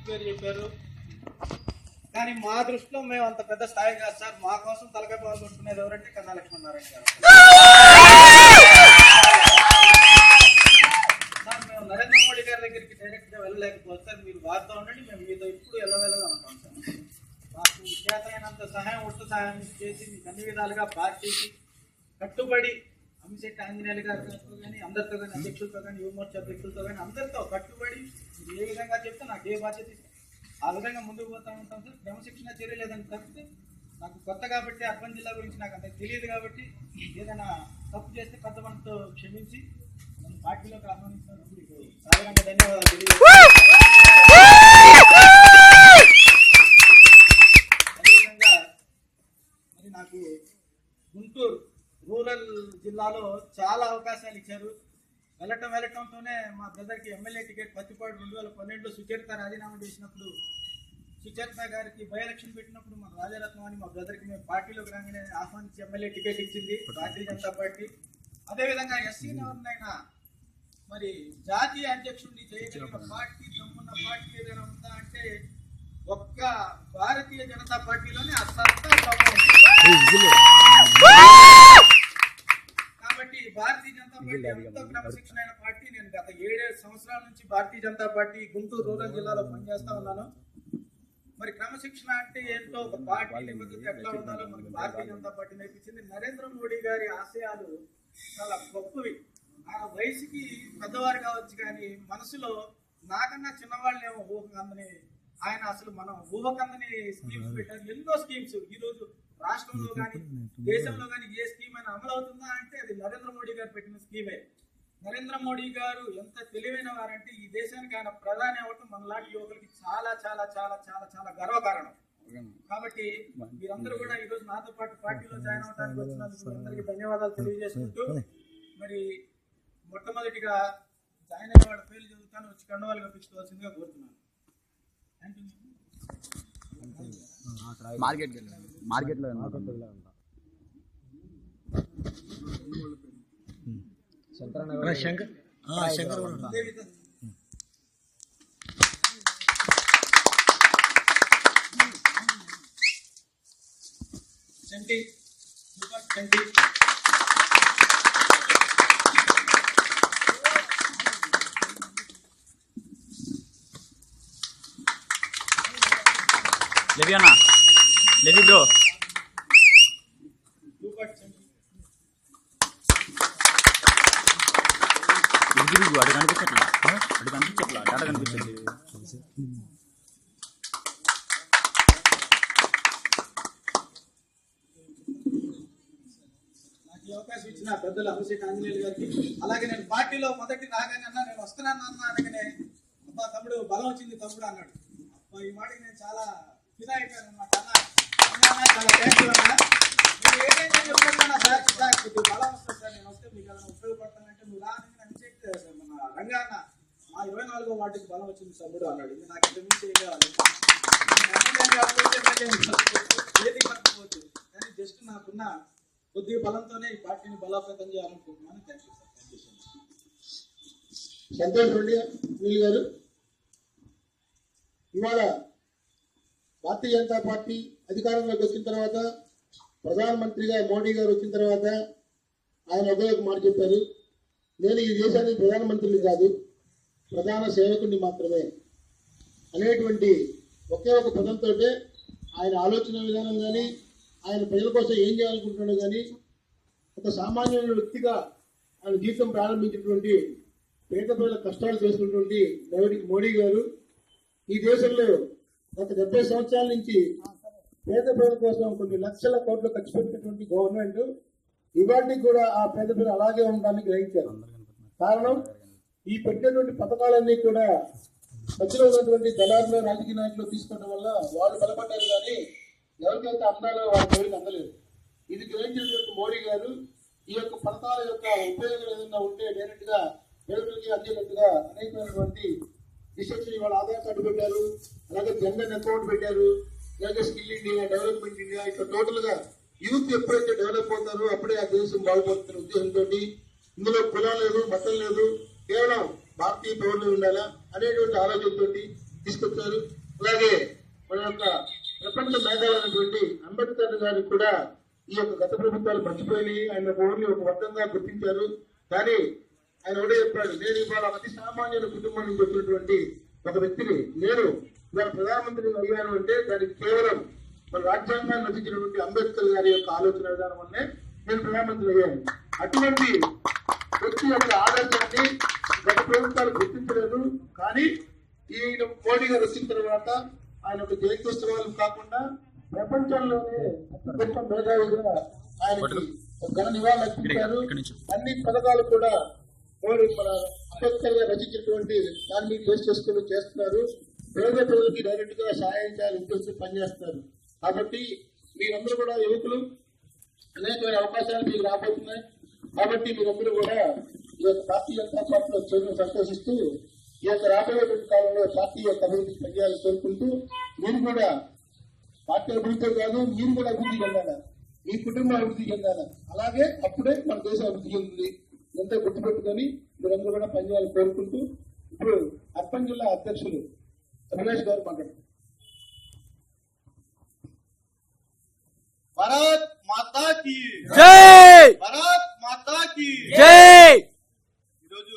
పేరు చెప్పారు, కానీ మా దృష్టిలో మేము అంత పెద్ద స్థాయి కాదు సార్. మా కోసం తలకాయ పాల్గొంటున్నది ఎవరంటే కన్నా లక్ష్మణనారాయణ గారు సార్. మేము నరేంద్ర మోడీ గారి దగ్గరికి డైరెక్ట్ గా వెళ్ళలేకపోతే సార్, మీరు వారితో ఉండండి, మేము మీతో ఇప్పుడు వెళ్ళాలనుకుంటాం సార్. మాకు చేతనైనంత సహాయం, ఒట్టు సహాయం చేసి మీకు అన్ని విధాలుగా పార్టీకి కట్టుబడి అమిశెట్టి ఆంజనేయులు గారితో కానీ, అందరితో కానీ, అధ్యక్షులతో కానీ, యువమోర్చా అధ్యక్షులతో కానీ అందరితో కట్టుబడి మీరు ఏ విధంగా చెప్తే నాకు ఏ బాధ్యత ఆ విధంగా ముందుకు పోతూ ఉంటాం సార్. క్రమశిక్షణ చర్య లేదని తప్పితే నాకు కొత్త కాబట్టి అర్బన్ జిల్లా గురించి నాకు అంత తెలియదు కాబట్టి ఏదైనా తప్పు చేస్తే పెద్ద మనతో క్షమించి నన్ను పార్టీలోకి ఆహ్వానించినందుకు మీకు సాధారణంగా ధన్యవాదాలు తెలియజేస్తాను. అదేవిధంగా మరి నాకు గుంటూరు రూరల్ జిల్లాలో చాలా అవకాశాలు ఇచ్చారు. వెళ్ళటంతోనే మా బ్రదర్కి ఎమ్మెల్యే టికెట్ పత్తిపాడు 2012లో సుచరిత రాజీనామా చేసినప్పుడు, సుచరిత గారికి బై ఎలక్షన్ పెట్టినప్పుడు మన రాజారత్నం అని మా బ్రదర్కి మేము పార్టీలోకి రాగానే ఆహ్వానించి ఎమ్మెల్యే టికెట్ ఇచ్చింది భారతీయ జనతా పార్టీ. అదేవిధంగా ఎస్సీని ఎవరినైనా మరి జాతీయ అధ్యక్షుడిని చేయగలిగిన పార్టీ, దమ్మున్న పార్టీ ఏదైనా ఉందా అంటే ఒక్క భారతీయ జనతా పార్టీలోనే ఆ సత్తా కాబట్టి భారతీయ జనతా పార్టీ ఎంతో క్రమశిక్షణ అయిన పార్టీ. నేను గత 7 సంవత్సరాల నుంచి భారతీయ జనతా పార్టీ గుంటూరు రూరల్ జిల్లాలో పనిచేస్తా ఉన్నాను. మరి క్రమశిక్షణ అంటే ఏంటో, ఒక పార్టీ నిబద్ధత ఎట్లా ఉండాలో మనకి భారతీయ జనతా పార్టీ నేర్పించింది. నరేంద్ర మోడీ గారి ఆశయాలు చాలా గొప్పవి. ఆ వయసుకి పెద్దవారు కావచ్చు కానీ మనసులో నాకన్నా చిన్నవాళ్ళేమో ఊహకందని ఆయన అసలు మనం ఊహకందని స్కీమ్స్ పెట్టారు. ఎన్నో స్కీమ్స్ ఈ రోజు రాష్ట్రంలో కానీ దేశంలో కానీ ఏ స్కీమ్ అయినా అమలు అవుతుందా అంటే అది నరేంద్ర మోడీ గారు పెట్టిన స్కీమే. నరేంద్ర మోడీ గారు ఎంత తెలివైన వారంటే ఈ దేశానికి ఆయన ప్రధాని అవ్వటం మనలాంటి యువకులకి చాలా చాలా చాలా చాలా చాలా గర్వకారణం. కాబట్టి మీరందరూ కూడా ఈ రోజు నాతో పాటు పార్టీలో జాయిన్ అవడానికి వచ్చినందుకు అందరికీ ధన్యవాదాలు తెలియజేసుకుంటూ, మరి మొట్టమొదటిగా జాయిన్ అయిన వాళ్ళ పేర్లు చదువుతాను, వచ్చి కండవాలు కప్పించుకోవాల్సిందిగా కోరుతున్నాను. మార్కెట్లో శంకర్ చంటి చంటి లేవి అన్న, లేవి బ్రో. అటు కనిపించట్లా డాటా కనిపించండి. నాకు ఈ అవకాశం ఇచ్చిన పెద్దలు అమిశెట్టి ఆంజనేయులు గారికి, అలాగే నేను పార్టీలో మొదటి రాగానే అన్నా నేను వస్తున్నాను అన్న అనగానే అబ్బా తమ్ముడు బలం వచ్చింది తమ్ముడు అన్నాడు. అబ్బా ఈ మాటకి నేను చాలా ఫిదా అయిపోయాను అన్నమాట. అన్న చాలా థ్యాంక్ యూ అన్న. మీరు ఏదైతే చెప్తున్నా సార్ కొద్దిగా బలం వస్తుంది సార్, నేను వస్తే మీకు ఏదైనా ఉపయోగపడతానంటే నువ్వు రాని అనిచెట్ మన రంగాన్న మా 24వ వార్డుకి బలం వచ్చింది తమ్ముడు అన్నాడు. ఇది నాకు ఇంత మించి ఏం కావాలి, ఏది పడకపోవచ్చు కానీ జస్ట్ నాకున్న కొద్దిగా బలంతోనే ఈ పార్టీని బలోపేతం చేయాలనుకుంటున్నాను. Thank you sir. Santosh Reddy వీళ్ళు గారు, ఇవాళ భారతీయ జనతా పార్టీ అధికారంలోకి వచ్చిన తర్వాత, ప్రధానమంత్రిగా మోడీ గారు వచ్చిన తర్వాత ఆయన ఒకే ఒక మాట చెప్పారు, నేను ఈ దేశానికి ప్రధానమంత్రిని కాదు ప్రధాన సేవకుడిని మాత్రమే అనేటువంటి ఒకే ఒక పదంతో ఆయన ఆలోచన విధానం కానీ, ఆయన ప్రజల కోసం ఏం చేయాలనుకుంటున్నాడు కానీ, ఒక సామాన్యమైన వ్యక్తిగా ఆయన జీవితం ప్రారంభించినటువంటి పేద ప్రజల కష్టాలు చేస్తున్నటువంటి మోడీ గారు ఈ దేశంలో గత 70 సంవత్సరాల నుంచి పేద ప్రజల కోసం కొన్ని లక్షల కోట్లు ఖర్చు పెట్టినటువంటి గవర్నమెంట్ ఇవాటికి కూడా ఆ పేద ప్రజలు అలాగే ఉండడానికి గ్రహించారు. కారణం ఈ పెట్టినటువంటి పథకాలన్నీ కూడా మధ్యలో ఉన్నటువంటి దళారులు రాజకీయ నాయకులు తీసుకోవడం వల్ల వాళ్ళు బలపడ్డారు కానీ ఎవరికైతే అందాలో వాళ్ళ పేరుకి అందలేదు. ఇది గ్రహించినటువంటి మోడీ గారు ఈ యొక్క పథకాల యొక్క ఉపయోగం ఏదైనా ఉంటే డైరెక్ట్ గా పేదలకి అందేటట్టుగా అనేకమైనటువంటి డిస్ట్రక్షన్ ఇవాళ ఆధార్ కార్డు పెట్టారు, అలాగే జన్ధన్ అకౌంట్ పెట్టారు, అలాగే స్కిల్ ఇండియా, డెవలప్మెంట్ ఇండియా, ఇట్లా టోటల్ గా యూత్ ఎప్పుడైతే డెవలప్ అవుతారో అప్పుడే ఆ దేశం బాగుపడుతున్న ఉద్దేశంతో ఇందులో కులం లేదు, మతం లేదు, కేవలం భారతీయ పౌరులు ఉండాలా అనేటువంటి ఆలోచనతో తీసుకొచ్చారు. అలాగే మన యొక్క ప్రపంచ మేధావైనటువంటి అంబేద్కర్ గారికి కూడా ఈ యొక్క గత ప్రభుత్వాలు మర్చిపోయి ఆయన ఓన్లీ ఒక వర్గంగా గుర్తించారు. కానీ ఆయన ఒకటే చెప్పాడు, నేను ఇవాళ అతి సామాన్యుల కుటుంబం నుంచి వచ్చినటువంటి ఒక వ్యక్తిని, నేను ఇవాళ ప్రధానమంత్రి అయ్యాను అంటే దానికి కేవలం మన రాజ్యాంగాన్ని రచించినటువంటి అంబేద్కర్ గారి యొక్క ఆలోచన విధానం వల్లే నేను ప్రధానమంత్రి అయ్యాను. అటువంటి వ్యక్తి యొక్క ఆలోచనని గత ప్రభుత్వాలు గుర్తించలేదు. కానీ ఈయన మోడీ గారు వచ్చిన తర్వాత ఆయన ఒక జయంత్యోత్సవాలు కాకుండా ప్రపంచంలోనే గొప్ప మేధావిగా ఆయనకి ఘన నివాళులు అర్పించారు. అన్ని పథకాలు కూడా మోడీ మన అంబేద్కర్ గారు రచించినటువంటి దాన్ని బేస్ చేసుకుని చేస్తున్నారు. పేద ప్రజలకి డైరెక్ట్ గా సహాయం చేయాలని ఉద్దేశించి పనిచేస్తున్నారు. కాబట్టి మీరందరూ కూడా యువకులు, అనేకమైన అవకాశాలు మీకు రాబోతున్నాయి. కాబట్టి మీరందరూ కూడా ఈ యొక్క భారతీయ జనతా పార్టీలో చేరును సంతోషిస్తూ ఈ యొక్క రాబోయేటువంటి కాలంలో పార్టీ యొక్క అభివృద్ధికి పనిచేయాలని కోరుకుంటూ, మీరు కూడా పార్టీ అభివృద్ధి కాదు, మీరు కూడా అభివృద్ధి చెందాలా, మీ కుటుంబం అభివృద్ధి చెందాలా. అలాగే అప్పుడే మన దేశం అభివృద్ధి చెందుతుంది. ఎంతో గుర్తుపెట్టుకొని మీరందరూ కూడా పనిచేయాలని కోరుకుంటూ, ఇప్పుడు అర్పణ్ జిల్లా అధ్యక్షులు రమేష్ గారు మాట్లాడుతున్నారు. భారత్ మాతా కీ జై, భారత్ మాతా కీ జై. ఈరోజు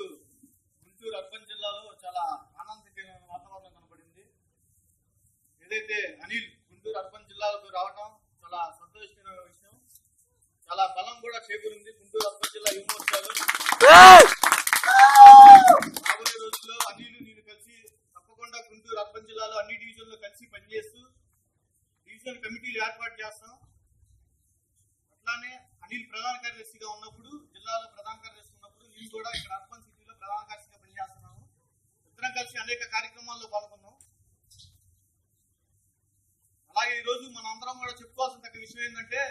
గుంటూరు అర్బన్ జిల్లాలో చాలా ఆనందకరమైన వాతావరణం కనబడింది. ఏదైతే అనిల్ గుంటూరు అర్బన్ జిల్లాలకు రావడం చాలా సంతోషకరమైన విషయం. చాలా బలం కూడా చేకూరింది గుంటూరు అర్బన్ జిల్లా యువమోర్చాలో. రాబోయే రోజుల్లో అనిల్ నేను కలిసి తప్పకుండా గుంటూరు అర్బన్ జిల్లాలో అన్ని డివిజన్లో కలిసి పనిచేస్తూ డివిజన్ కమిటీలు ఏర్పాటు చేస్తాం. అట్లానే అనిల్ ప్రధాన కార్యదర్శిగా ఉన్నప్పుడు, జిల్లాలో ప్రధాన కార్యదర్శి ఉన్నప్పుడు, నేను కూడా ఇక్కడ అర్బన్ సిటీలో ప్రధాన కార్యదర్శిగా పనిచేస్తున్నాము. ఇద్దరం కలిసి అనేక కార్యక్రమాల్లో పాల్గొన్నాం. అలాగే ఈ రోజు మనందరం కూడా చెప్పుకోవాల్సిన తగ్గ విషయం ఏంటంటే,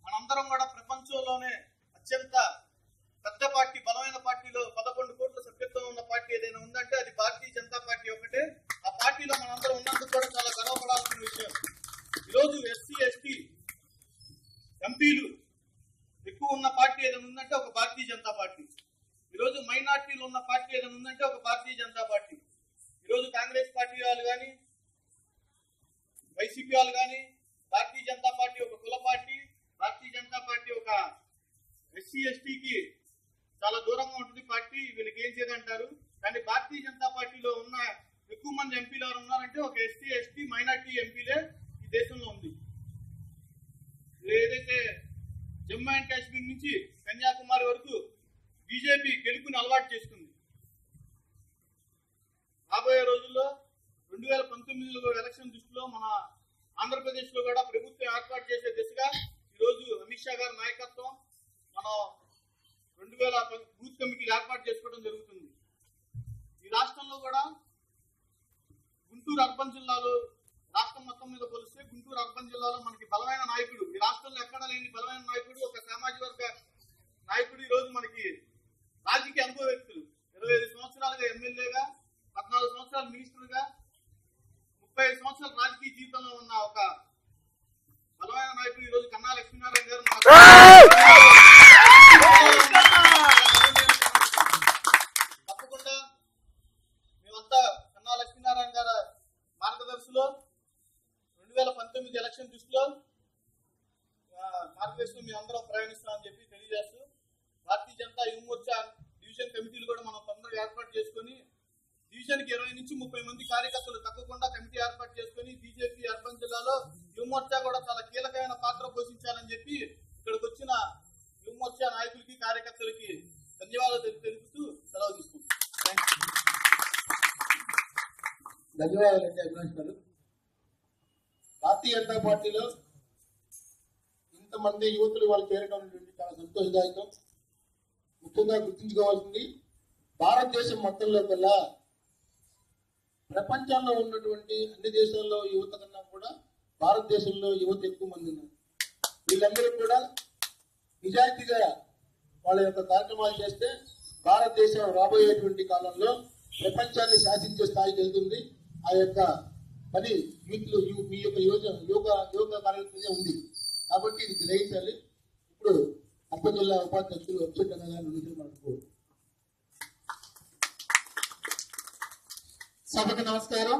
మనందరం కూడా ప్రపంచంలోనే అత్యంత పెద్ద పార్టీ, బలమైన పార్టీలో 11 కోట్ల సభ్యత్వం ఉన్న పార్టీ ఏదైనా ఉందంటే అది భారతీయ జనతా పార్టీ ఒకటే. ఆ పార్టీలో మనందరం ఉన్నందుకు కూడా చాలా గర్వపడాల్సిన విషయం. ఈరోజు ఎస్సీ ఎస్టీ ఎంపీలు ఎక్కువ ఉన్న పార్టీ ఏదైనా ఉందంటే ఒక భారతీయ జనతా పార్టీ. ఈరోజు మైనార్టీలు ఉన్న పార్టీ ఏదైనా ఉందంటే ఒక భారతీయ జనతా పార్టీ. ఈరోజు కాంగ్రెస్ పార్టీ వాళ్ళు కానీ, వైసీపీ వాళ్ళు కానీ, భారతీయ జనతా పార్టీ ఒక కుల పార్టీ, భారతీయ జనతా పార్టీ ఒక ఎస్సీ ఎస్టీకి చాలా దూరంగా ఉంటుంది పార్టీ. వీళ్ళకి ఏం చేయదంటారు. కానీ భారతీయ జనతా పార్టీలో ఉన్న ఎక్కువ మంది ఎంపీలు ఎవరు ఉన్నారంటే ఒక ఎస్సీ ఎస్టీ మైనార్టీ ఎంపీలే ఈ దేశంలో ఉంది. ఏదైతే జమ్మూ అండ్ కాశ్మీర్ నుంచి కన్యాకుమారి వరకు బీజేపీ గెలుపుని అలవాటు చేసుకుంది. రాబోయే రోజుల్లో 2019లో ఎలక్షన్ దృష్టిలో మన ఆంధ్రప్రదేశ్ లో కూడా ప్రభుత్వం ఏర్పాటు చేసే దిశగా ఈరోజు అమిత్ షా గారి నాయకత్వం మనం 2000 బూత్ కమిటీలు ఏర్పాటు చేసుకోవడం జరుగుతుంది. ఈ రాష్ట్రంలో కూడా గుంటూరు అర్బన్ జిల్లాలో రాష్ట్రం మొత్తం మీద పోలిస్తే గుంటూరు అర్బన్ జిల్లాలో మనకి బలమైన నాయకుడు, ఈ రాష్ట్రంలో ఎక్కడ లేని బలమైన నాయకుడు, ఒక సామాజిక వర్గ నాయకుడు ఈ రోజు మనకి రాజకీయ అనుభవ వ్యక్తులు. 25 సంవత్సరాలుగా ఎమ్మెల్యేగా, 14 సంవత్సరాలు మినిస్టర్గా, 35 సంవత్సరాల రాజకీయ జీవితంలో ఉన్న ఒక బలమైన నాయకుడు ఈ రోజు కన్నా లక్ష్మీనారాయణ గారు. తప్పకుండా మేమంతా కన్నా లక్ష్మీనారాయణ గారి మార్గదర్శిలో 2019 ఎలక్షన్ దృష్టిలో మార్గదర్శిలో మేము అందరం ప్రయాణిస్తామని చెప్పి తెలియజేస్తూ, భారతీయ జనతా యువ మోర్చా డివిజన్ కమిటీలు కూడా మనం తొందరగా ఏర్పాటు చేసుకుని డివిజన్ కి 20 నుంచి 30 మంది కార్యకర్తలు తప్పకుండా కమిటీ ఏర్పాటు చేసుకుని బీజేపీ అర్బన్ జిల్లాలో యువ మోర్చా కూడా చాలా కీలకమైన పాత్ర పోషించాలని చెప్పి ఇక్కడికి వచ్చిన యువ మోర్చా నాయకులకి, కార్యకర్తలకి ధన్యవాదాలు తెలుపుతూ సెలవు తీసుకుంటాం. ధన్యవాదాలండి అభిలాష్ గారు. భారతీయ జనతా పార్టీలో ఇంతమంది యువతులు వాళ్ళు చేరడం అనేటువంటి చాలా సంతోషదాయకం. ముఖ్యంగా గుర్తుంచుకోవాల్సింది, భారతదేశం మొత్తంలో కల్లా ప్రపంచంలో ఉన్నటువంటి అన్ని దేశాల్లో యువత కన్నా కూడా భారతదేశంలో యువత ఎక్కువ మంది ఉన్నారు. వీళ్ళందరూ కూడా నిజాయితీగా వాళ్ళ యొక్క కార్యక్రమాలు చేస్తే భారతదేశం రాబోయేటువంటి కాలంలో ప్రపంచాన్ని శాసించే స్థాయికి వెళ్తుంది. ఆ యొక్క పని యూత్లో మీ యొక్క యోగా కార్యక్రమం ఉంది. కాబట్టి ఇది గ్రహించాలి. ఇప్పుడు అర్బన్ జిల్లా ఉపాధ్యక్షులు అబ్దుల్ మాట్లాడుకో. సభకు నమస్కారం.